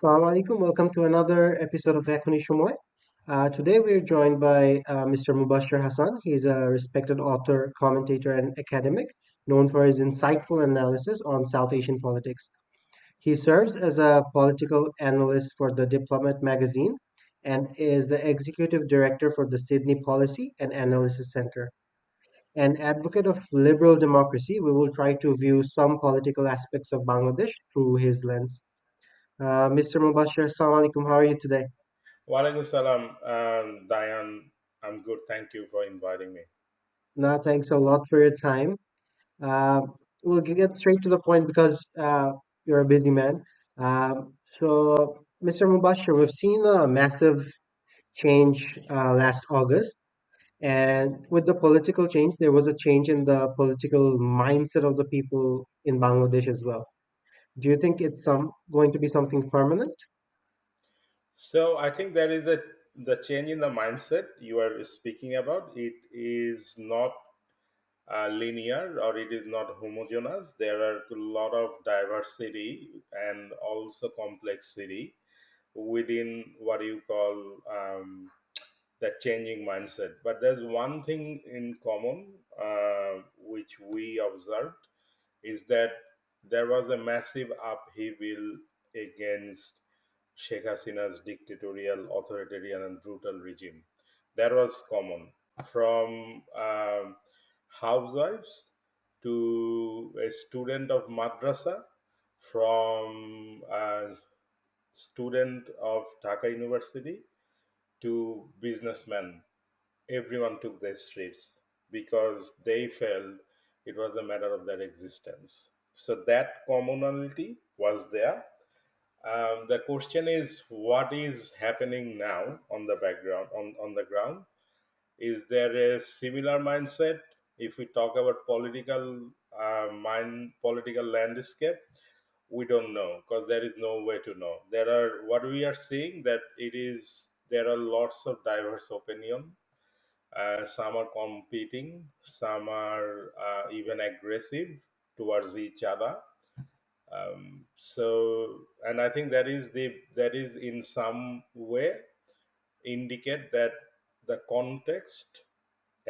Assalamu alaikum. Welcome to another episode of Ekhoni Shomoi. Today we're joined by Mr. Mubashar Hasan. He's a respected author, commentator, and academic known for his insightful analysis on South Asian politics. He serves as a political analyst for the Diplomat Magazine and is the executive director for the Sydney Policy and Analysis Center. An advocate of liberal democracy, we will try to view some political aspects of Bangladesh through his lens. Mr. Mubashir, Assalamu alaikum. How are you today? Walaikum salam, Diane. I'm good. Thank you for inviting me. No, thanks a lot for your time. Uh, we'll get straight to the point because you're a busy man. Mr. Mubashir, we've seen a massive change last August, and with the political change, there was a change in the political mindset of the people in Bangladesh as well. Do you think it's going to be something permanent? So I think there is a the change in the mindset you are speaking about. It is not linear or it is not homogeneous. There are a lot of diversity and also complexity within what you call the changing mindset. But there's one thing in common which we observed is that there was a massive upheaval against Sheikh Hasina's dictatorial, authoritarian, and brutal regime. That was common from housewives to a student of madrasa, from a student of Dhaka University to businessmen. Everyone took the streets because they felt it was a matter of their existence. So that commonality was there. The question is, what is happening now on the background, on the ground? Is there a similar mindset? If we talk about political landscape, we don't know because there is no way to know. There are what we are seeing that it is there are lots of diverse opinion. Some are competing, some are even aggressive towards each other. And I think that is in some way indicate that the context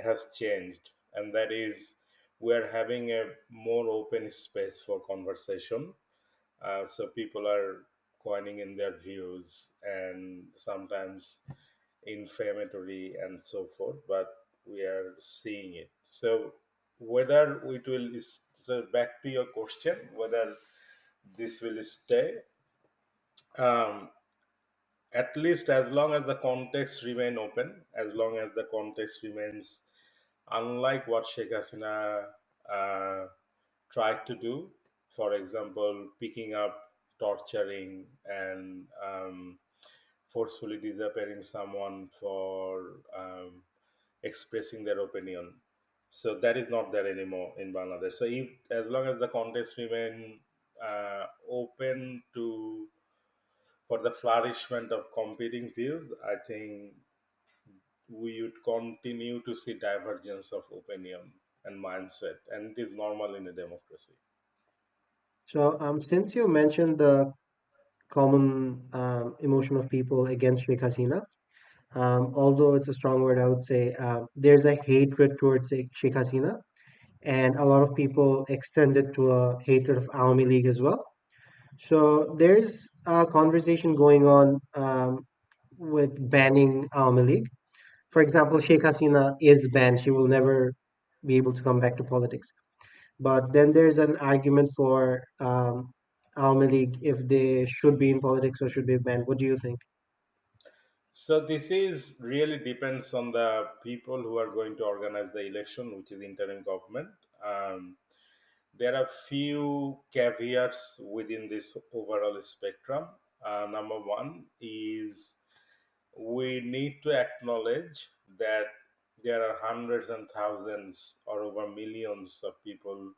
has changed, and that is we are having a more open space for conversation. So people are coining in their views and sometimes inflammatory and so forth, but we are seeing it. So whether it will so back to your question, whether this will stay, um, at least as long as the context remain open, as long as the context remains unlike what Sheikh Hasina uh, tried to do, for example, picking up, torturing, and forcefully disappearing someone for expressing their opinion. So that is not there anymore in Bangladesh. So if as long as the context remain open to for the flourishment of competing views, I think we would continue to see divergence of opinion and mindset, and it is normal in a democracy. Since you mentioned the common emotion of people against Sheikh Hasina, although it's a strong word, I would say there's a hatred towards Sheikh Hasina, and a lot of people extend it to a hatred of Awami League as well. So there's a conversation going on with banning Awami League. For example, Sheikh Hasina is banned; she will never be able to come back to politics. But then there's an argument for Awami League if they should be in politics or should be banned. What do you think? So this is really depends on the people who are going to organize the election, which is interim government. There are few caveats within this overall spectrum. Number one is we need to acknowledge that there are hundreds and thousands or over millions of people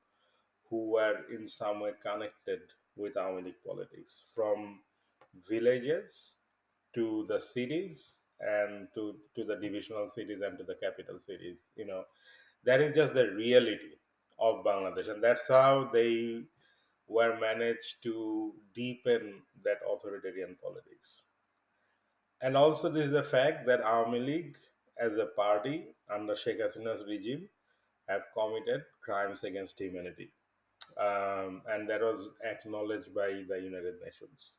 who were in some way connected with Awamic politics, from villages to the cities and to the divisional cities and to the capital cities. That is just the reality of Bangladesh, and that's how they were managed to deepen that authoritarian politics. And also, there is the fact that Army League, as a party under Sheikh Hasina's regime, have committed crimes against humanity, and that was acknowledged by the United Nations.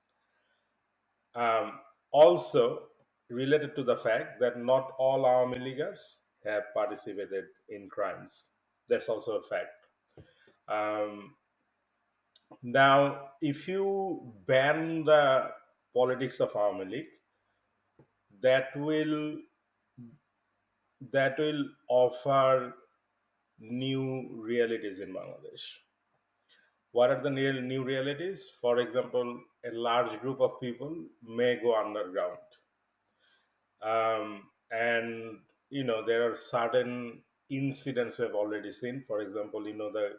Um, Also, related to the fact that not all Army Leaguers have participated in crimes. That's also a fact. Um, Now, if you ban the politics of Army League, that will that will offer new realities in Bangladesh. What are the new realities? For example, a large group of people may go underground, and there are certain incidents we have already seen. For example, the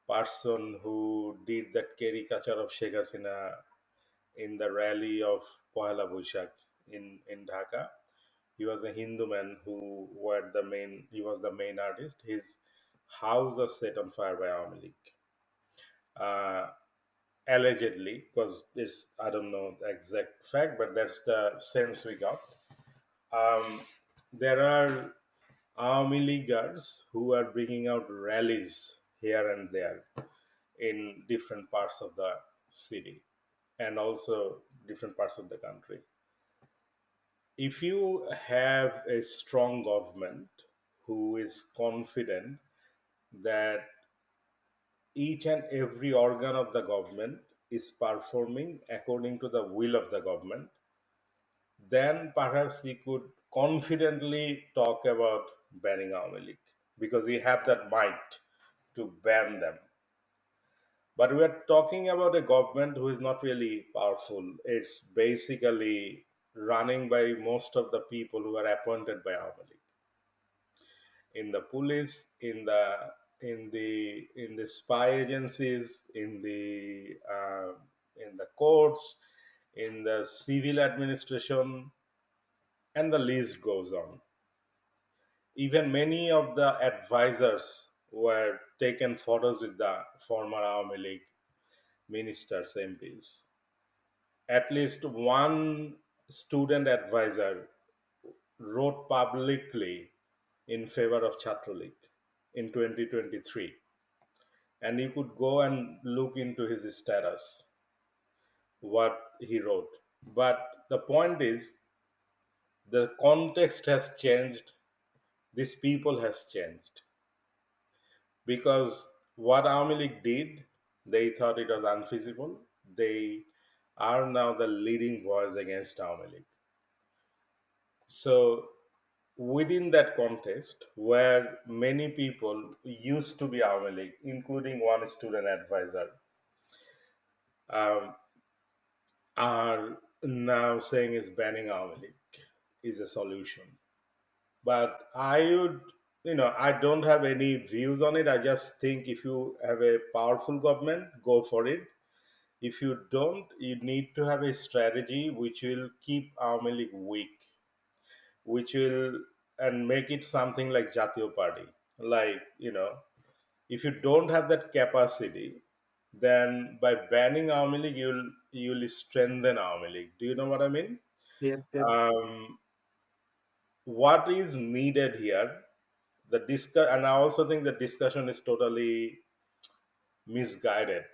person who did that caricature of Sheikh Hasina in the rally of Pohela Boishakh in Dhaka. He was a Hindu man he was the main artist. His house was set on fire by Army League. Uh, Allegedly, because it's I don't know the exact fact, but that's the sense we got. Um, there are Army Leaguers who are bringing out rallies here and there in different parts of the city and also different parts of the country. If you have a strong government who is confident that each and every organ of the government is performing according to the will of the government, then perhaps we could confidently talk about banning Awami League because we have that might to ban them. But we are talking about a government who is not really powerful. It's basically running by most of the people who are appointed by Awami League in the police, in the spy agencies, in the courts, in the civil administration, and the list goes on. Even many of the advisors were taken photos with the former Awami League ministers, MPs. At least one student advisor wrote publicly in favor of Chhatra League in 2023. And you could go and look into his status, what he wrote. But the point is, the context has changed, this people has changed. Because what Army League did, they thought it was unfeasible. They are now the leading voice against Army League. So within that context, where many people used to be Army League, including one student advisor, um, are now saying is banning Army League is a solution. But I don't have any views on it. I just think if you have a powerful government, go for it. If you don't, you need to have a strategy which will keep Army League weak, which will and make it something like Jatiyo Party. Like, if you don't have that capacity, then by banning Army League, you'll strengthen Army League. Do you know what I mean? Yep, yep. Um, what is needed here, and I also think the discussion is totally misguided.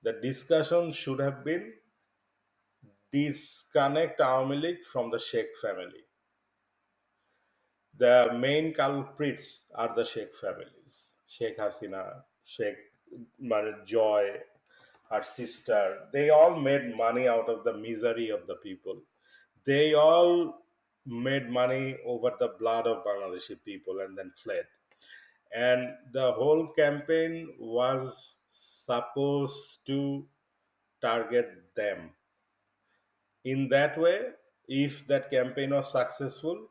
The discussion should have been disconnect Army League from the Sheikh family. The main culprits are the Sheikh families. Sheikh Hasina, Sheikh Joy, her sister. They all made money out of the misery of the people. They all made money over the blood of Bangladeshi people and then fled. And the whole campaign was supposed to target them. In that way, if that campaign was successful,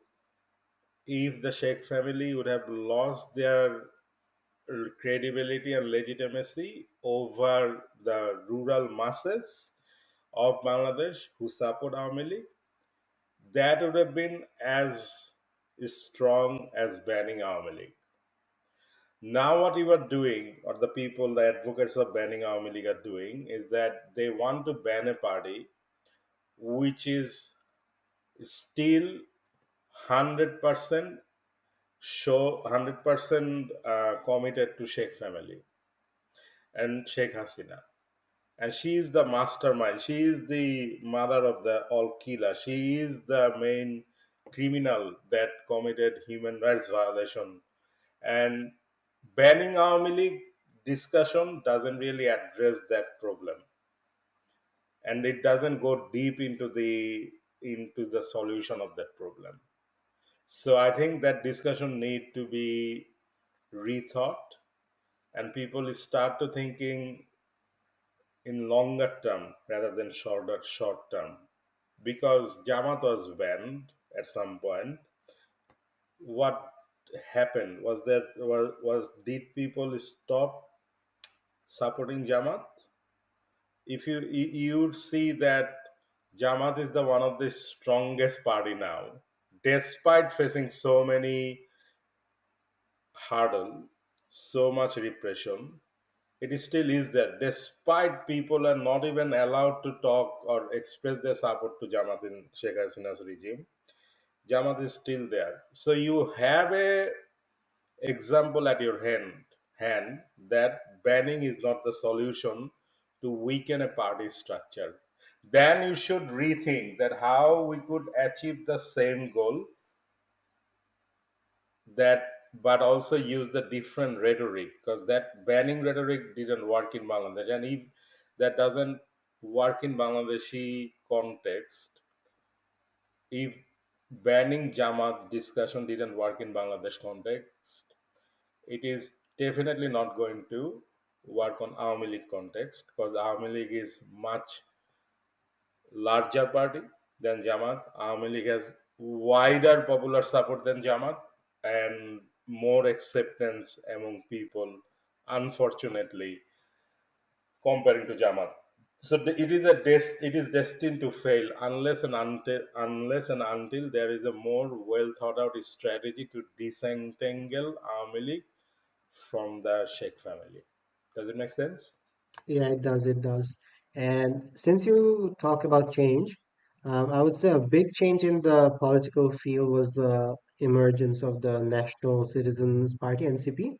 if the Sheikh family would have lost their credibility and legitimacy over the rural masses of Bangladesh who support Army League, that would have been as strong as banning Army League. Now, what you are doing, or the people, the advocates of banning Awami League are doing, is that they want to ban a party which is still 100% show 100% committed to Sheikh family and Sheikh Hasina. And she is the mastermind. She is the mother of the all killer. She is the main criminal that committed human rights violation. And banning Awami League discussion doesn't really address that problem, and it doesn't go deep into the solution of that problem. So I think that discussion need to be rethought, and people start to thinking in longer term rather than short term. Because Jamaat was banned at some point, what happened was that was did people stop supporting Jamaat? If you would see that Jamaat is the one of the strongest party now, despite facing so many hurdle, so much repression. It still is there, despite people are not even allowed to talk or express their support to Jamaat in Sheikh Hasina's regime. Jamaat is still there. So you have a example at your hand that banning is not the solution to weaken a party structure. Then you should rethink that how we could achieve the same goal, that but also use the different rhetoric, because that banning rhetoric didn't work in Bangladesh. And if that doesn't work in Bangladeshi context, if banning Jamaat discussion didn't work in Bangladesh context, it is definitely not going to work on Awami League context, because Awami League is much larger party than Jamaat. Awami League has wider popular support than Jamaat and more acceptance among people, unfortunately, comparing to Jamaat. So it is destined to fail unless and until there is a more well thought out strategy to disentangle Awami League from the Sheikh family. Does it make sense? Yeah, it does. It does. And since you talk about change, I would say a big change in the political field was the emergence of the National Citizens Party, (NCP).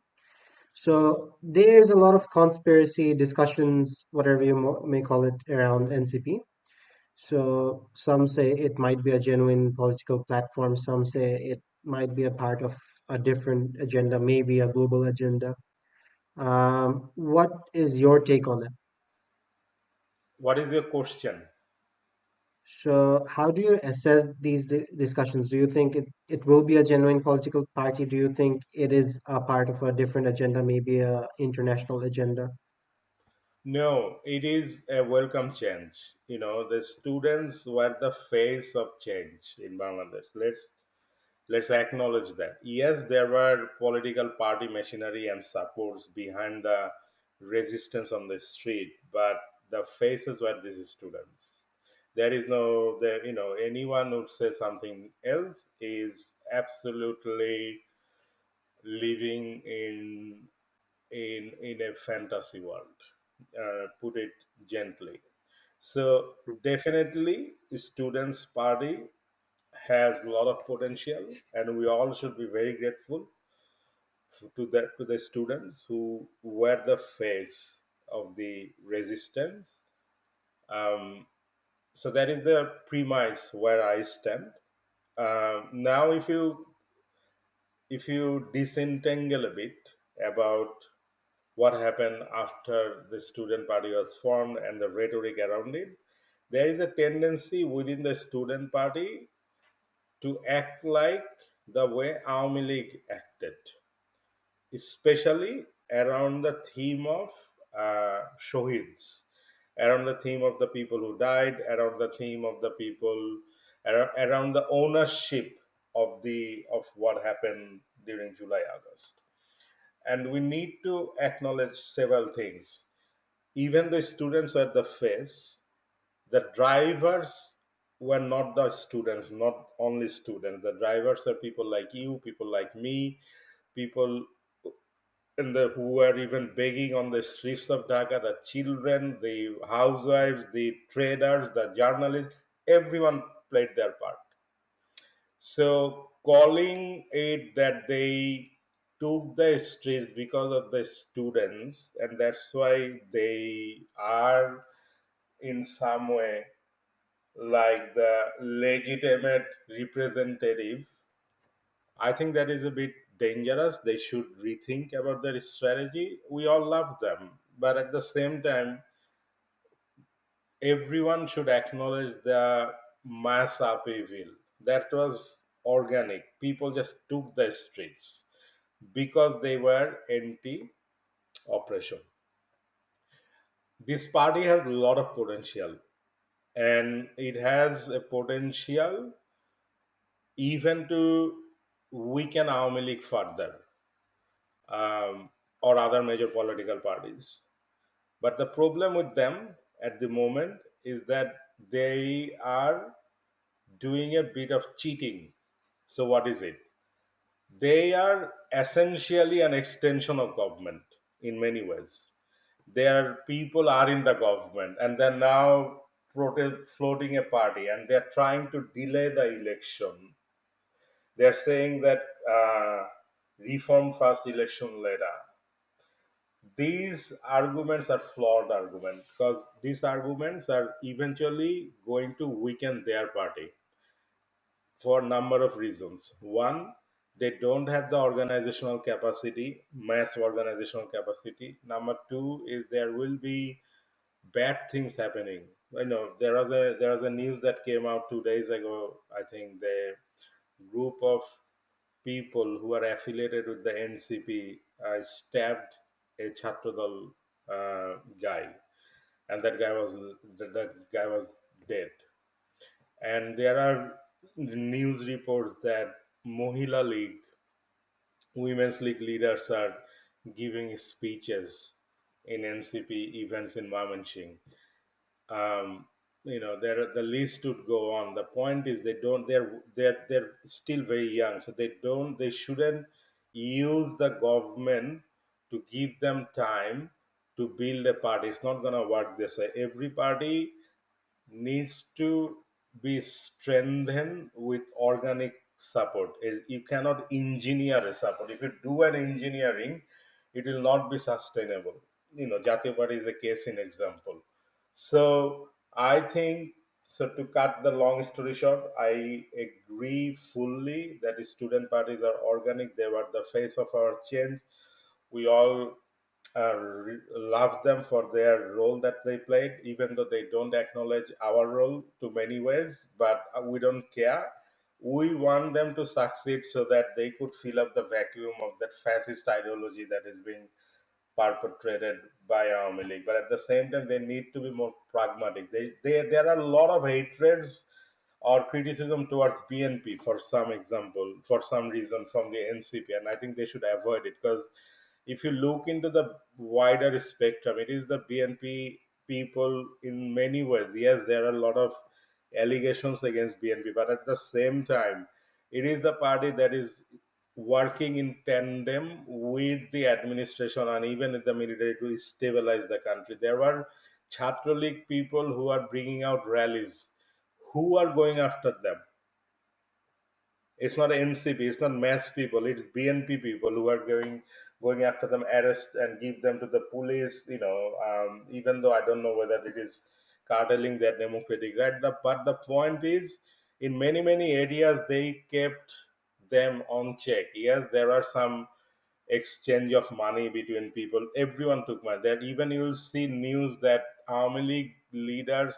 So there's a lot of conspiracy discussions, whatever you may call it, around NCP. So some say it might be a genuine political platform. Some say it might be a part of a different agenda, maybe a global agenda. What is your take on it? What is your question? So how do you assess these discussions? Do you think it will be a genuine political party? Do you think it is a part of a different agenda, maybe a international agenda? No, it is a welcome change. The students were the face of change in Bangladesh. Let's acknowledge that. Yes, there were political party machinery and supports behind the resistance on the street, but the faces were these students. There is no there. Anyone who says something else is absolutely living in a fantasy world. Put it gently. So definitely, students' party has a lot of potential, and we all should be very grateful to the students who were the face of the resistance. Um, so that is the premise where I stand. Now, if you disentangle a bit about what happened after the student party was formed and the rhetoric around it, there is a tendency within the student party to act like the way Awami League acted, especially around the theme of Shohids, around the theme of the people who died, around the theme of the people, around the ownership of what happened during July August. And we need to acknowledge several things. Even the students are the face, the drivers were not the students, not only students. The drivers are people like you, people like me, people and who were even begging on the streets of Dhaka, the children, the housewives, the traders, the journalists, everyone played their part. So calling it that they took the streets because of the students, and that's why they are in some way like the legitimate representative. I think that is a bit dangerous. They should rethink about their strategy. We all love them, but at the same time, everyone should acknowledge the mass upheaval. That was organic. People just took the streets because they were anti oppression. This party has a lot of potential, and it has a potential even to weaken Awami League further, or other major political parties. But the problem with them at the moment is that they are doing a bit of cheating. So, what is it? They are essentially an extension of government in many ways. Their people are in the government and they're now floating a party and they're trying to delay the election. They're saying that reform first, election later. These arguments are flawed arguments because these arguments are eventually going to weaken their party for a number of reasons. One, they don't have the organizational capacity, mass organizational capacity. Number two is there will be bad things happening. I know there was a news that came out 2 days ago. I think the group of people who are affiliated with the NCP stabbed a Chhatrodal guy, and that guy was dead. And there are news reports that Mohila League, Women's League leaders are giving speeches in NCP events in Mymensingh. Um, the list would go on. The point is they don't. They're still very young, so they shouldn't use the government to give them time to build a party. It's not gonna work this way. Every party needs to be strengthened with organic support. You cannot engineer a support. If you do an engineering, it will not be sustainable. Jatiya Party is a case in example. So I think, so to cut the long story short, I agree fully that the student parties are organic. They were the face of our change. We all love them for their role that they played, even though they don't acknowledge our role to many ways, but we don't care. We want them to succeed so that they could fill up the vacuum of that fascist ideology that is being perpetrated by Awami League. But at the same time, they need to be more pragmatic. There are a lot of hatreds or criticism towards BNP for some example, for some reason from the NCP, and I think they should avoid it because if you look into the wider spectrum, it is the BNP people in many ways. Yes, there are a lot of allegations against BNP, but at the same time, it is the party that is working in tandem with the administration and even with the military to stabilize the country. There were Chhatra League people who are bringing out rallies. Who are going after them? It's not NCP, it's not mass people, it's BNP people who are going after them, arrest and give them to the police. Even though I don't know whether it is carteling their democratic right. But the point is, in many areas they kept them on check. Yes, there are some exchange of money between people. Everyone took money. There even you will see news that Army League leaders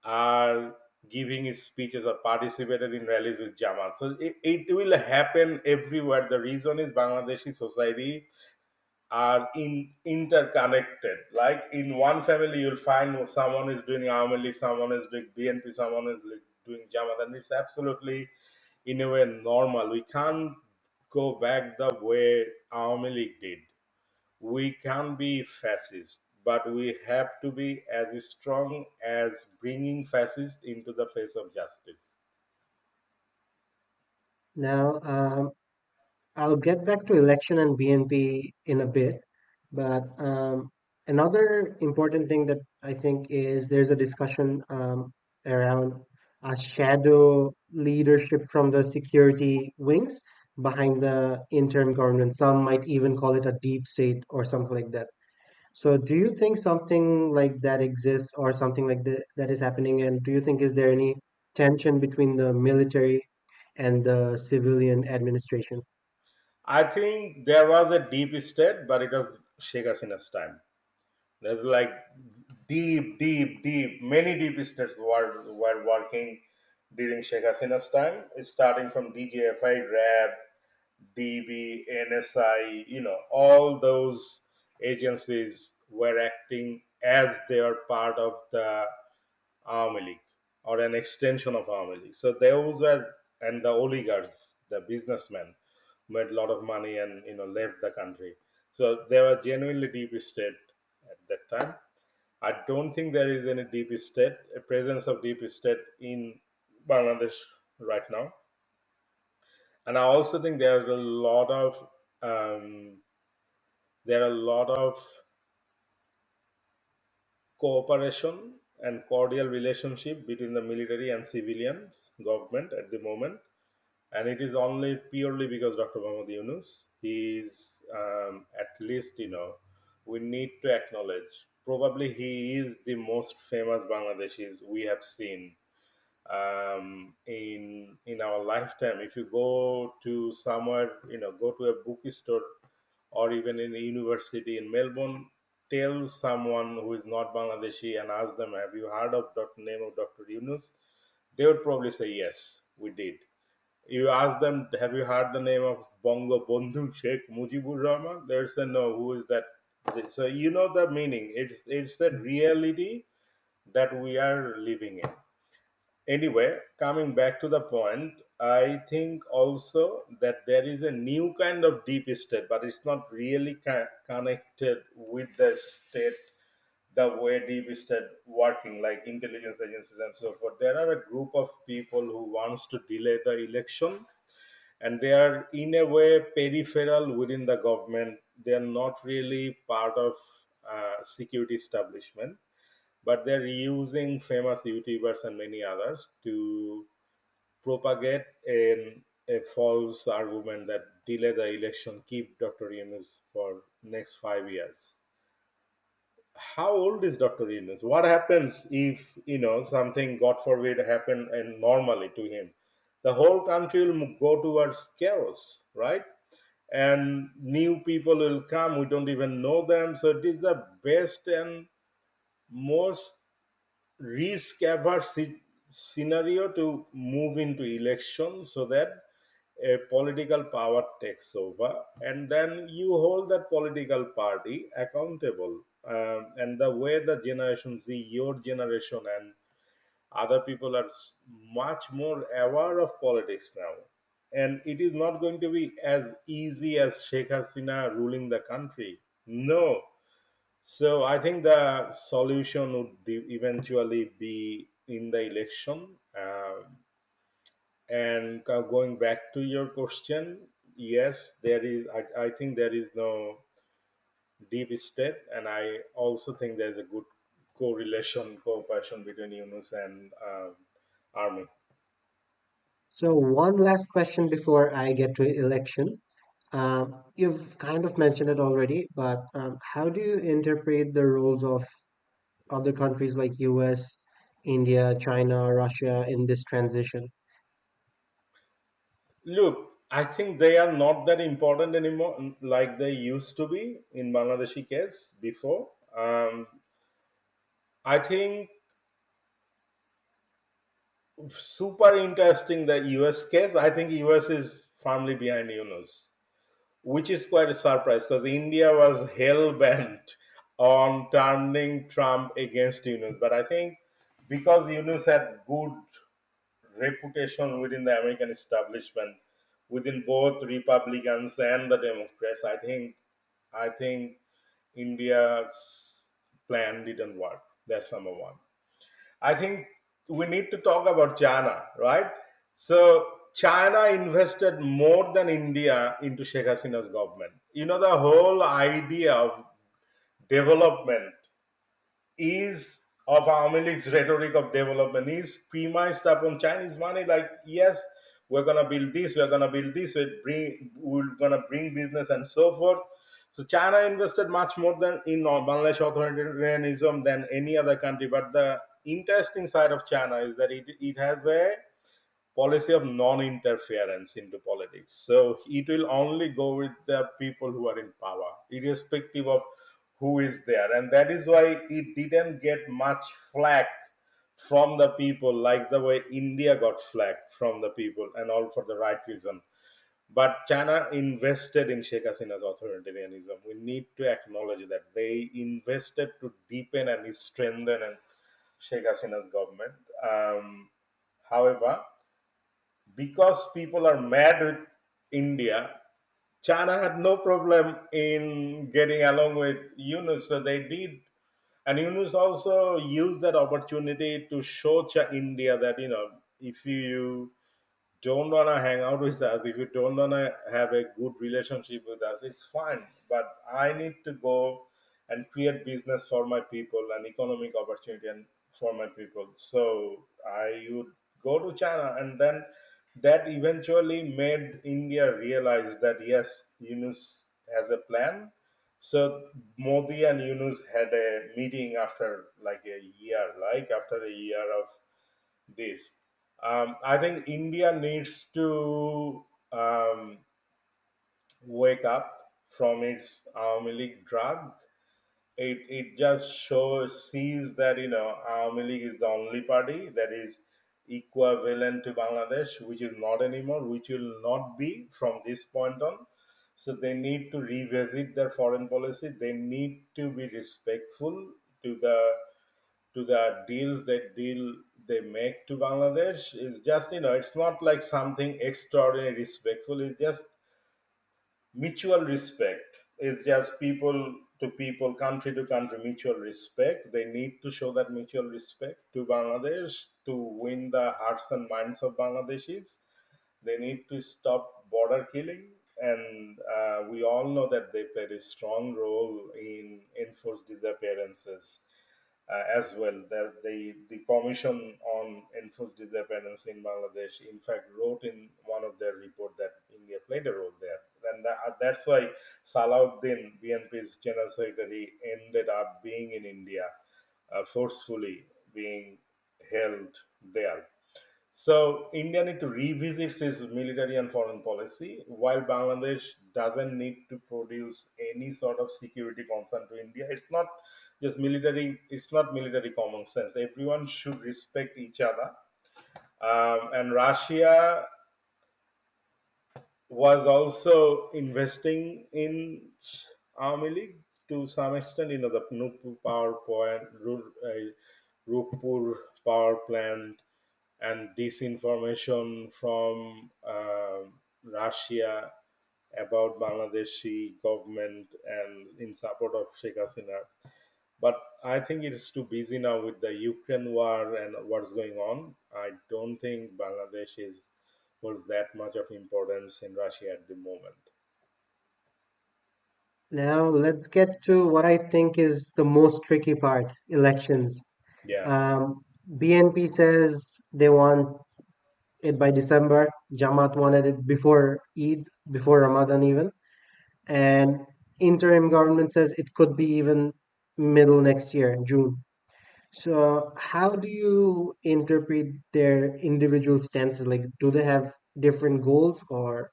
are giving speeches or participated in rallies with Jamaat. So it will happen everywhere. The reason is Bangladeshi society are interconnected. Like in one family, you'll find someone is doing Awami League, someone is doing BNP, someone is doing Jamaat, and it's absolutely in a way normal. We can't go back the way Awami League did. We can be fascist, but we have to be as strong as bringing fascist into the face of justice. Now, I'll get back to election and BNP in a bit, but another important thing that I think is there's a discussion around a shadow leadership from the security wings behind the interim government. Some might even call it a deep state or something like that. So, do you think something like that exists or something like that is happening? And do you think is there any tension between the military and the civilian administration? I think there was a deep state, but it was Sheikh Hasina's time. There's like deep, many deep states were working during Sheikh Hasina's time, starting from DGFI, RAB, DB, NSI, all those agencies were acting as they are part of the Army League or an extension of Army League. So those were, and the oligarchs, the businessmen, made a lot of money and left the country. So they were genuinely deep state at that time. I don't think there is any deep state, a presence of deep state in Bangladesh right now. And I also think um, there are a lot of cooperation and cordial relationship between the military and civilian government at the moment, and it is only purely because Dr. Muhammad Yunus, he is at least we need to acknowledge probably he is the most famous Bangladeshis we have seen in our lifetime. If you go to somewhere, go to a bookstore or even in a university in Melbourne, tell someone who is not Bangladeshi and ask them, "Have you heard of name of Dr. Yunus?" They would probably say, "Yes, we did." You ask them, "Have you heard the name of Bongo Bondhu Sheikh Mujibur Rahman?" They'll say, "No, who is that?" So you know the meaning. It's the reality that we are living in. Anyway, coming back to the point, I think also that there is a new kind of deep state, but it's not really connected with the state the way deep state working, like intelligence agencies and so forth. There are a group of people who wants to delay the election, and they are in a way peripheral within the government. They are not really part of security establishment, but they're using famous YouTubers and many others to propagate a false argument that delay the election, keep Dr. Yunus for next 5 years. How old is Dr. Yunus? What happens if something, God forbid, happen and normally to him? The whole country will go towards chaos, right? And new people will come. We don't even know them. So it is the best and most risk averse scenario to move into election so that a political power takes over, and then you hold that political party accountable. And the way the generation Z, your generation and other people are much more aware of politics now, and it is not going to be as easy as Sheikh Hasina ruling the country. No. So I think the solution would eventually be in the election. And going back to your question, yes, there is. I think there is no deep state, and I also think there's a good correlation, cooperation between Yunus and army. So, one last question before I get to election. You've kind of mentioned it already, but how do you interpret the roles of other countries like US, India, China, Russia in this transition? Look, I think they are not that important anymore, like they used to be in Bangladeshi case before. I think super interesting the US case. I think US is firmly behind Yunus, which is quite a surprise because India was hell bent on turning Trump against Yunus. But I think because Yunus had good reputation within the American establishment, within both Republicans and the Democrats, I think India's plan didn't work. That's number one. I think we need to talk about China, right? So China invested more than India into Sheikh Hasina's government. You know, the whole idea of development is of Army League's rhetoric of development is premised upon Chinese money. Like, yes, we're gonna build this, we're gonna build this, we're gonna bring business and so forth. So China invested much more than in Bangladesh authoritarianism than any other country. But the interesting side of China is that it has a policy of non-interference into politics. So it will only go with the people who are in power, irrespective of who is there. And that is why it didn't get much flack from the people, like the way India got flack from the people, and all for the right reason. But China invested in Sheikh Hasina's authoritarianism. We need to acknowledge that they invested to deepen and strengthen and Sheikh Hasina's government. However, because people are mad with India, China had no problem in getting along with Yunus, so they did. And Yunus also used that opportunity to show India that, if you don't want to hang out with us, if you don't want to have a good relationship with us, it's fine. But I need to go and create business for my people and economic opportunity and for my people. So I would go to China, and then that eventually made India realize that yes, Yunus has a plan. So Modi and Yunus had a meeting after like a year, like after a year of this. I think India needs to wake up from its Army League drug. It just sees that Army League is the only party that is equivalent to Bangladesh, which is not anymore, which will not be from this point on. So they need to revisit their foreign policy. They need to be respectful to the deal they make to Bangladesh. Is just it's not like something extraordinary respectful. It's just mutual respect. It's just people to people, country to country mutual respect. They need to show that mutual respect to Bangladesh to win the hearts and minds of Bangladeshis. They need to stop border killing, and we all know that they played a strong role in enforced disappearances as well. The Commission on Enforced Disappearance in Bangladesh, in fact, wrote in one of their report that India played a role there, and that's why Salahuddin, BNP's General Secretary, ended up being in India, forcefully being held there. So India need to revisit its military and foreign policy, while Bangladesh doesn't need to produce any sort of security concern to India. It's not just military. It's not military common sense. Everyone should respect each other. And Russia was also investing in Army League to some extent. The Nupur power plant, Rupur power plant, and disinformation from Russia about Bangladeshi government and in support of Sheikh Hasina. But I think it is too busy now with the Ukraine war and what's going on. I don't think Bangladesh is holds that much of importance in Russia at the moment. Now let's get to what I think is the most tricky part, elections. Yeah. BNP says they want it by December. Jamaat wanted it before Eid, before Ramadan even. And interim government says it could be even middle next year, June. So how do you interpret their individual stances? Like, do they have different goals, or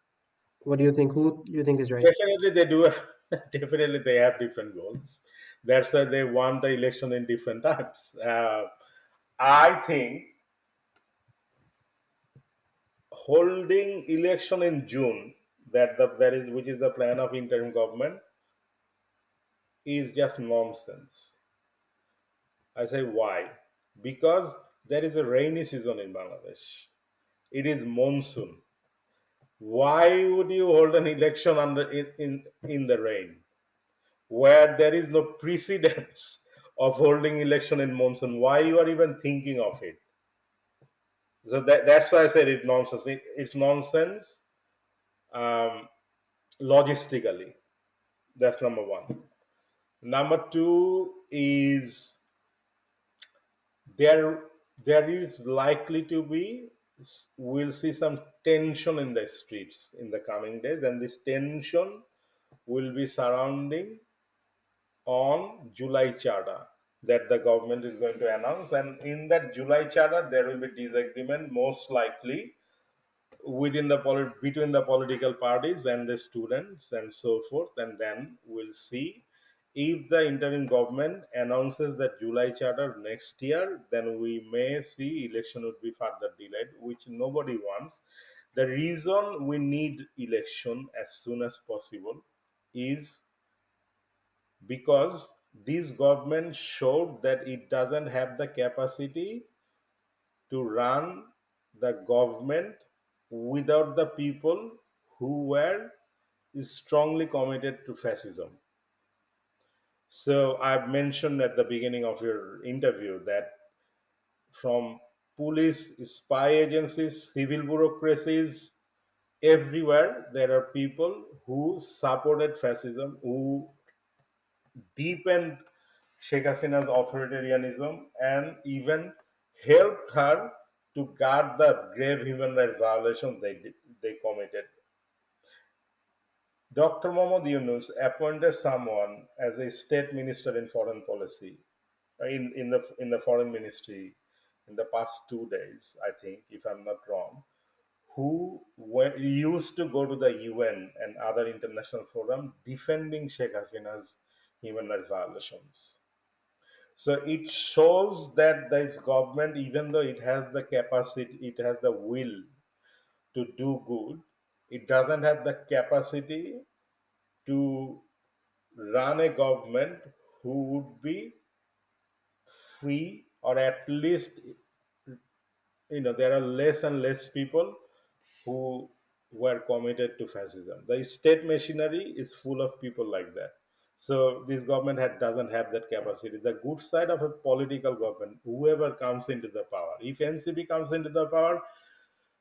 what do you think? Who do you think is right? Definitely they do. Definitely they have different goals. That's why they want the election in different times. I think holding election in June, that is which is the plan of interim government, is just nonsense. I say why? Because there is a rainy season in Bangladesh. It is monsoon. Why would you hold an election in the rain, where there is no precedence of holding election in monsoon? Why you are even thinking of it? So that's why I said it's nonsense. It's nonsense um, logistically. That's number one. Number two is there there is likely to be, we'll see some tension in the streets in the coming days, and this tension will be surrounding on July charter that the government is going to announce, and in that July charter there will be disagreement most likely within the between the political parties and the students and so forth, and then we'll see if the interim government announces that July charter next year, then we may see election would be further delayed, which nobody wants. The reason we need election as soon as possible is because this government showed that it doesn't have the capacity to run the government without the people who were strongly committed to fascism. So I've mentioned at the beginning of your interview that from police, spy agencies, civil bureaucracies, everywhere there are people who supported fascism, who deepened Sheikh Hasina's authoritarianism, and even helped her to guard the grave human rights violations they committed. Dr. Mohammad Yunus appointed someone as a state minister in foreign policy, in the foreign ministry in the past 2 days, I think, if I'm not wrong, who used to go to the UN and other international forum defending Sheikh Hasina's human rights violations. So it shows that this government, even though it has the capacity, it has the will to do good, it doesn't have the capacity to run a government who would be free, or at least, there are less and less people who were committed to fascism. The state machinery is full of people like that. So this government doesn't have that capacity. The good side of a political government, whoever comes into the power, if NCP comes into the power,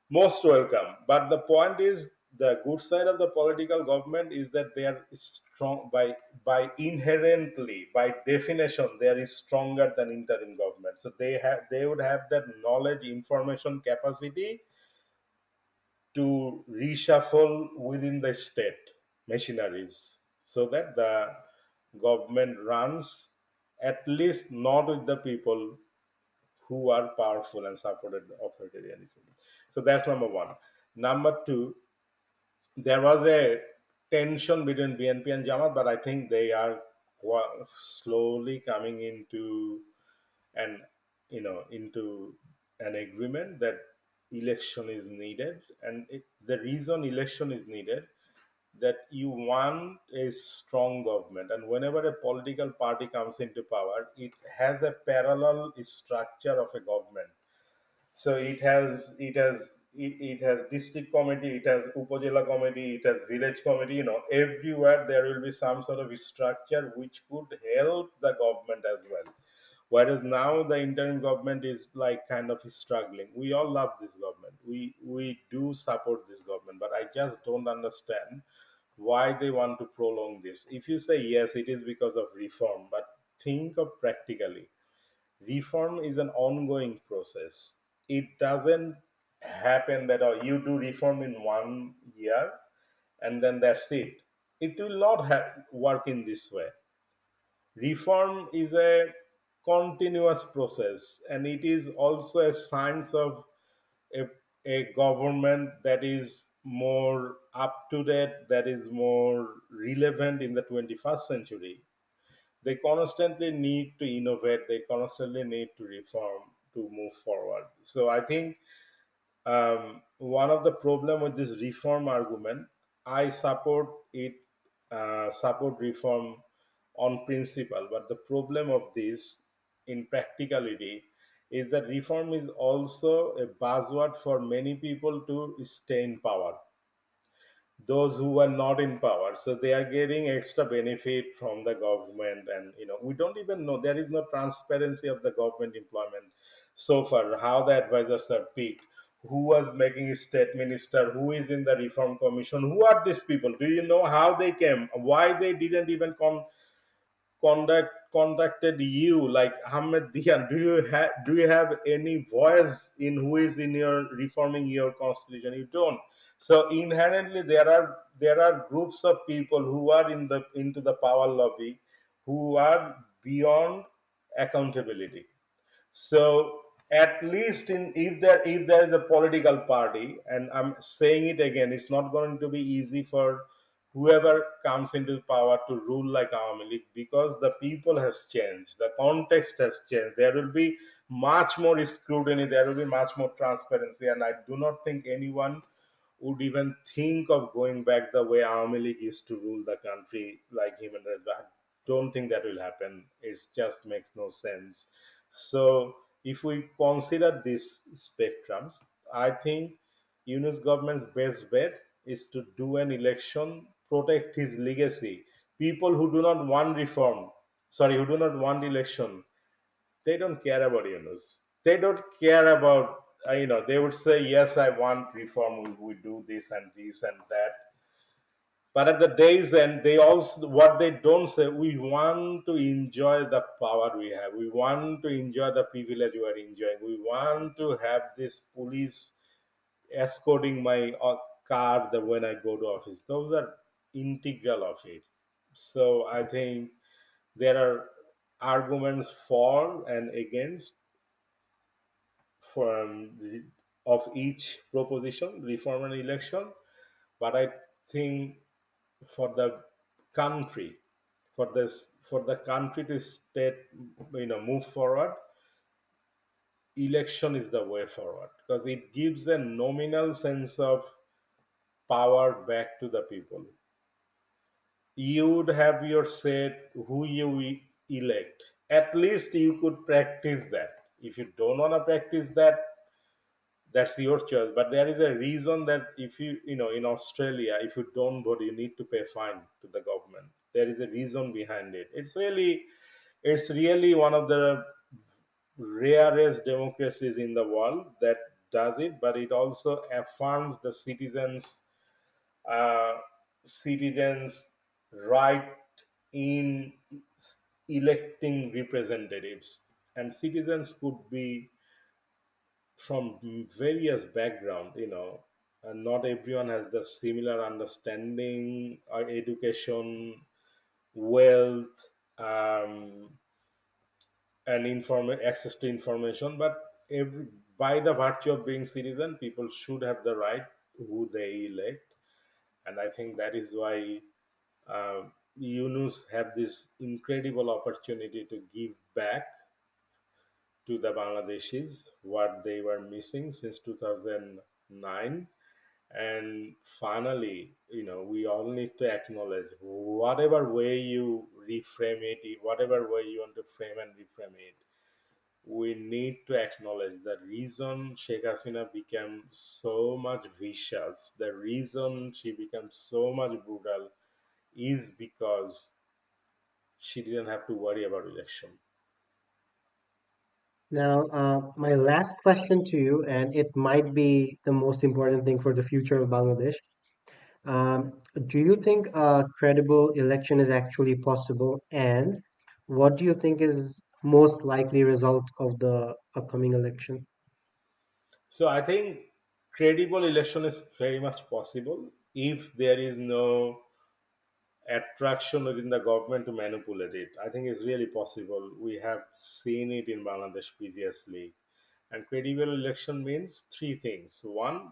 most welcome. But the point is, the good side of the political government is that they are strong by inherently, by definition, they are stronger than interim government. So they would have that knowledge, information, capacity to reshuffle within the state machineries so that the government runs at least not with the people who are powerful and supported authoritarianism. So that's number one. Number two, there was a tension between BNP and Jamaat, but I think they are slowly coming an into an agreement that election is needed, and the reason election is needed, that you want a strong government, and whenever a political party comes into power, it has a parallel structure of a government. So it has district committee, it has upajila committee, it has village committee. Everywhere there will be some sort of structure which could help the government as well. Whereas now the interim government is like kind of struggling. We all love this government. We do support this government, but I just don't understand why they want to prolong this. If you say yes, it is because of reform, but think of practically. Reform is an ongoing process. It doesn't happen that you do reform in 1 year and then that's it. It will not work in this way. Reform is a continuous process, and it is also a science of a, a government that is more up to date, that is more relevant in the 21st century. They constantly need to innovate, they constantly need to reform to move forward. So I think one of the problem with this reform argument, I support it, support reform on principle, but the problem of this in practicality is that reform is also a buzzword for many people to stay in power, those who are not in power, so they are getting extra benefit from the government. And we don't even know, there is no transparency of the government employment so far, how the advisors are picked, who was making state minister, who is in the reform commission, who are these people? Do you know how they came, why they didn't even contacted you like Ahmed Dian? Do you have any voice in who is in your reforming your constitution? You don't. So inherently there are groups of people who are in the into the power lobby who are beyond accountability. So at least in if there is a political party, and I'm saying it again, it's not going to be easy for whoever comes into power to rule like Awami League, because the people has changed, the context has changed. There will be much more scrutiny, there will be much more transparency, and I do not think anyone would even think of going back the way Army League used to rule the country like human rights. But I don't think that will happen. It just makes no sense. So if we consider these spectrums, I think Yunus government's best bet is to do an election, protect his legacy. People who do not want reform, sorry, who do not want election, they don't care about Yunus. They don't care about, they would say, yes, I want reform, we do this and this and that. But at the day's end, they also, what they don't say, we want to enjoy the power we have. We want to enjoy the privilege we are enjoying. We want to have this police escorting my car when I go to office. Those are integral of it. So I think there are arguments for and against from of each proposition, reform and election. But I think for the country, for the country to state, move forward, election is the way forward, because it gives a nominal sense of power back to the people. You would have your say who you elect. At least you could practice that. If you don't want to practice that, that's your choice. But there is a reason that if in Australia, if you don't vote, you need to pay fine to the government. There is a reason behind it. It's really one of the rarest democracies in the world that does it, but it also affirms the uh, citizens right in electing representatives. And citizens could be from various background, and not everyone has the similar understanding or education, wealth, um, and access to information. But by the virtue of being citizen, people should have the right who they elect. And I think that is why uh, Yunus have this incredible opportunity to give back to the Bangladeshis what they were missing since 2009. And finally, we all need to acknowledge, whatever way you reframe it, whatever way you want to frame and reframe it, we need to acknowledge the reason Sheikh Hasina became so much vicious, the reason she became so much brutal, is because she didn't have to worry about election. Now, my last question to you, and it might be the most important thing for the future of Bangladesh. Do you think a credible election is actually possible? And what do you think is most likely result of the upcoming election? So I think credible election is very much possible if there is no attraction within the government to manipulate it. I think it's really possible. We have seen it in Bangladesh previously. And credible election means three things. One,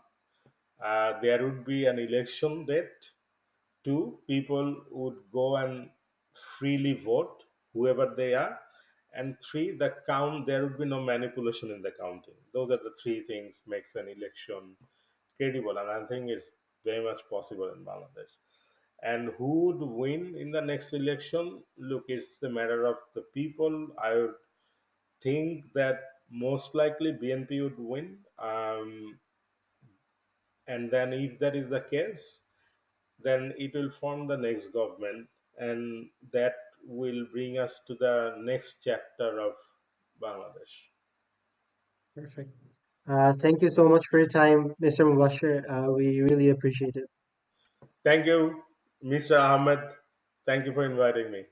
there would be an election date. Two, people would go and freely vote, whoever they are. And three, the count, there would be no manipulation in the counting. Those are the three things makes an election credible. And I think it's very much possible in Bangladesh. And who would win in the next election? Look, it's a matter of the people. I would think that most likely BNP would win. And then, if that is the case, then it will form the next government, and that will bring us to the next chapter of Bangladesh. Perfect. Thank you so much for your time, Mr. Mubashir. We really appreciate it. Thank you, Mr. Ahmed. Thank you for inviting me.